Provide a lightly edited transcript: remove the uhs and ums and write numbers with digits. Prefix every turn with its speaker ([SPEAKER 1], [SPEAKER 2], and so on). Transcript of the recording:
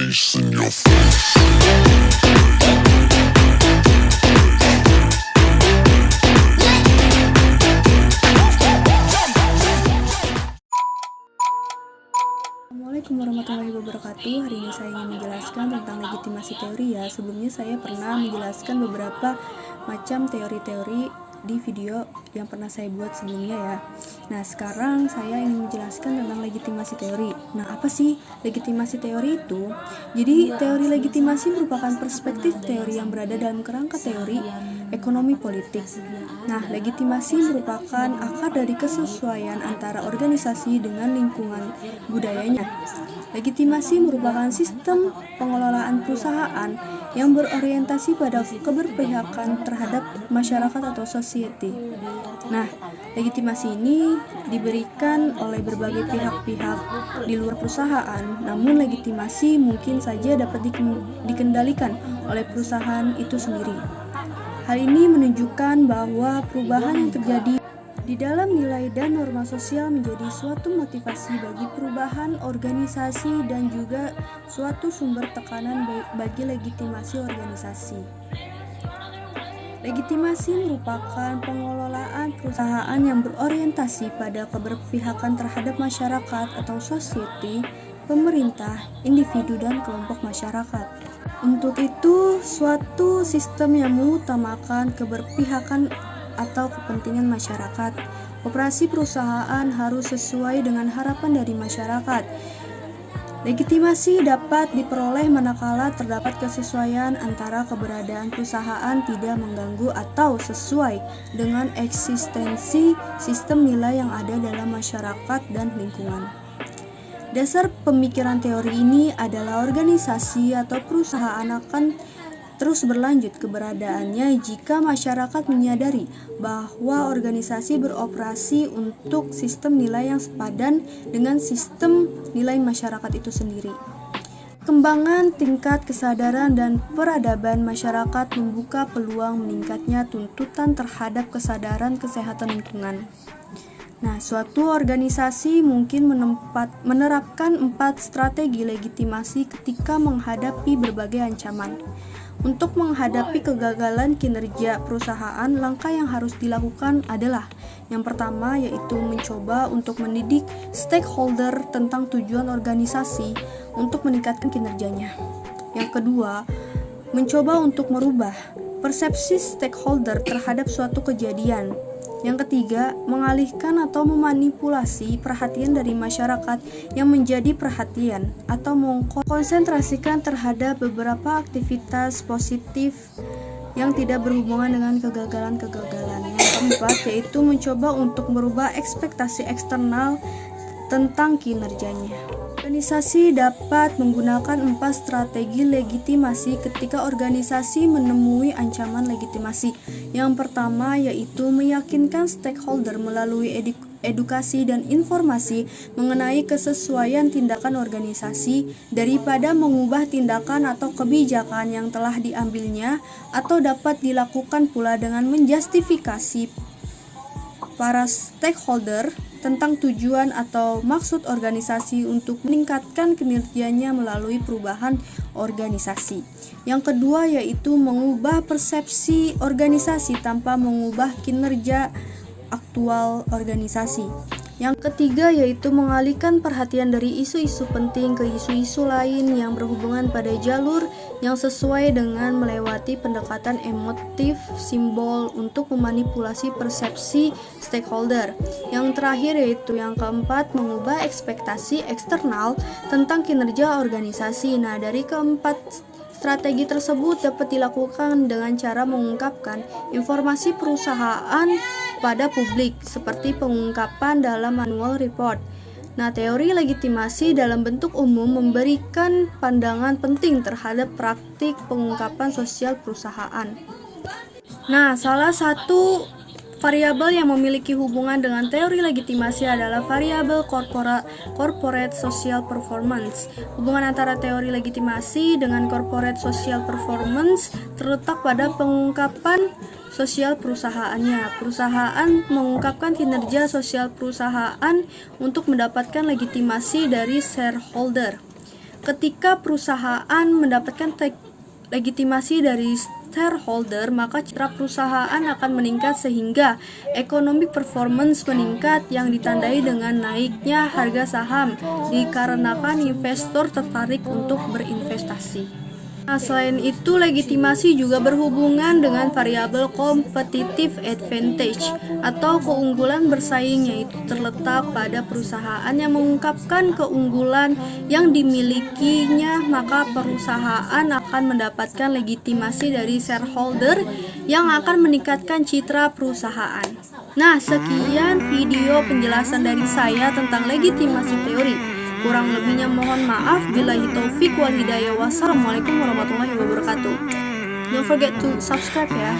[SPEAKER 1] face in your face.
[SPEAKER 2] Assalamualaikum warahmatullahi wabarakatuh. Hari ini saya ingin menjelaskan tentang legitimasi teori ya. Sebelumnya saya pernah menjelaskan beberapa macam teori-teori di video yang pernah saya buat sebelumnya ya. Nah, sekarang saya ingin menjelaskan tentang legitimasi teori. Nah, apa sih legitimasi teori itu? Jadi, teori legitimasi merupakan perspektif teori yang berada dalam kerangka teori ekonomi politik. Nah, legitimasi merupakan akar dari kesesuaian antara organisasi dengan lingkungan budayanya. Legitimasi merupakan sistem pengelolaan perusahaan yang berorientasi pada keberpihakan terhadap masyarakat atau society. Nah, legitimasi ini diberikan oleh berbagai pihak-pihak di luar perusahaan, namun legitimasi mungkin saja dapat dikendalikan oleh perusahaan itu sendiri. Hal ini menunjukkan bahwa perubahan yang terjadi di dalam nilai dan norma sosial menjadi suatu motivasi bagi perubahan organisasi dan juga suatu sumber tekanan bagi legitimasi organisasi. Legitimasi merupakan pengelolaan perusahaan yang berorientasi pada keberpihakan terhadap masyarakat atau society, pemerintah, individu, dan kelompok masyarakat. Untuk itu, suatu sistem yang mengutamakan keberpihakan atau kepentingan masyarakat. Operasi perusahaan harus sesuai dengan harapan dari masyarakat. Legitimasi dapat diperoleh manakala terdapat kesesuaian antara keberadaan perusahaan tidak mengganggu atau sesuai dengan eksistensi sistem nilai yang ada dalam masyarakat dan lingkungan. Dasar pemikiran teori ini adalah organisasi atau perusahaan akan terus berlanjut keberadaannya jika masyarakat menyadari bahwa organisasi beroperasi untuk sistem nilai yang sepadan dengan sistem nilai masyarakat itu sendiri. Kembangan tingkat kesadaran dan peradaban masyarakat membuka peluang meningkatnya tuntutan terhadap kesadaran kesehatan lingkungan. Nah, suatu organisasi mungkin menerapkan 4 strategi legitimasi ketika menghadapi berbagai ancaman. Untuk menghadapi kegagalan kinerja perusahaan, langkah yang harus dilakukan adalah yang pertama yaitu mencoba untuk mendidik stakeholder tentang tujuan organisasi untuk meningkatkan kinerjanya. Yang kedua, mencoba untuk merubah persepsi stakeholder terhadap suatu kejadian. Yang ketiga, mengalihkan atau memanipulasi perhatian dari masyarakat yang menjadi perhatian atau mengkonsentrasikan terhadap beberapa aktivitas positif yang tidak berhubungan dengan kegagalan-kegagalan. Yang keempat, yaitu mencoba untuk merubah ekspektasi eksternal tentang kinerjanya. Organisasi dapat menggunakan 4 strategi legitimasi ketika organisasi menemui ancaman legitimasi. Yang pertama yaitu meyakinkan stakeholder melalui edukasi dan informasi mengenai kesesuaian tindakan organisasi daripada mengubah tindakan atau kebijakan yang telah diambilnya, atau dapat dilakukan pula dengan menjustifikasi para stakeholder tentang tujuan atau maksud organisasi untuk meningkatkan kinerjanya melalui perubahan organisasi. Yang kedua yaitu mengubah persepsi organisasi tanpa mengubah kinerja aktual organisasi. Yang ketiga yaitu mengalihkan perhatian dari isu-isu penting ke isu-isu lain yang berhubungan pada jalur yang sesuai dengan melewati pendekatan emotif simbol untuk memanipulasi persepsi stakeholder. Yang terakhir yaitu yang keempat, mengubah ekspektasi eksternal tentang kinerja organisasi. Nah, dari keempat strategi tersebut dapat dilakukan dengan cara mengungkapkan informasi perusahaan pada publik seperti pengungkapan dalam annual report. Nah, teori legitimasi dalam bentuk umum memberikan pandangan penting terhadap praktik pengungkapan sosial perusahaan. Nah, salah satu variabel yang memiliki hubungan dengan teori legitimasi adalah variabel corporate social performance. Hubungan antara teori legitimasi dengan corporate social performance terletak pada pengungkapan sosial perusahaannya. Perusahaan mengungkapkan kinerja sosial perusahaan untuk mendapatkan legitimasi dari shareholder. Ketika perusahaan mendapatkan legitimasi dari shareholder, maka citra perusahaan akan meningkat sehingga ekonomi performance meningkat yang ditandai dengan naiknya harga saham dikarenakan investor tertarik untuk berinvestasi. Nah, selain itu, legitimasi juga berhubungan dengan variabel competitive advantage atau keunggulan bersaing, yaitu terletak pada perusahaan yang mengungkapkan keunggulan yang dimilikinya, maka perusahaan akan mendapatkan legitimasi dari shareholder yang akan meningkatkan citra perusahaan. Nah, sekian video penjelasan dari saya tentang legitimasi teori. Kurang lebihnya mohon maaf. Billahi taufik wal hidayah. Wassalamualaikum warahmatullahi wabarakatuh. Don't forget to subscribe ya.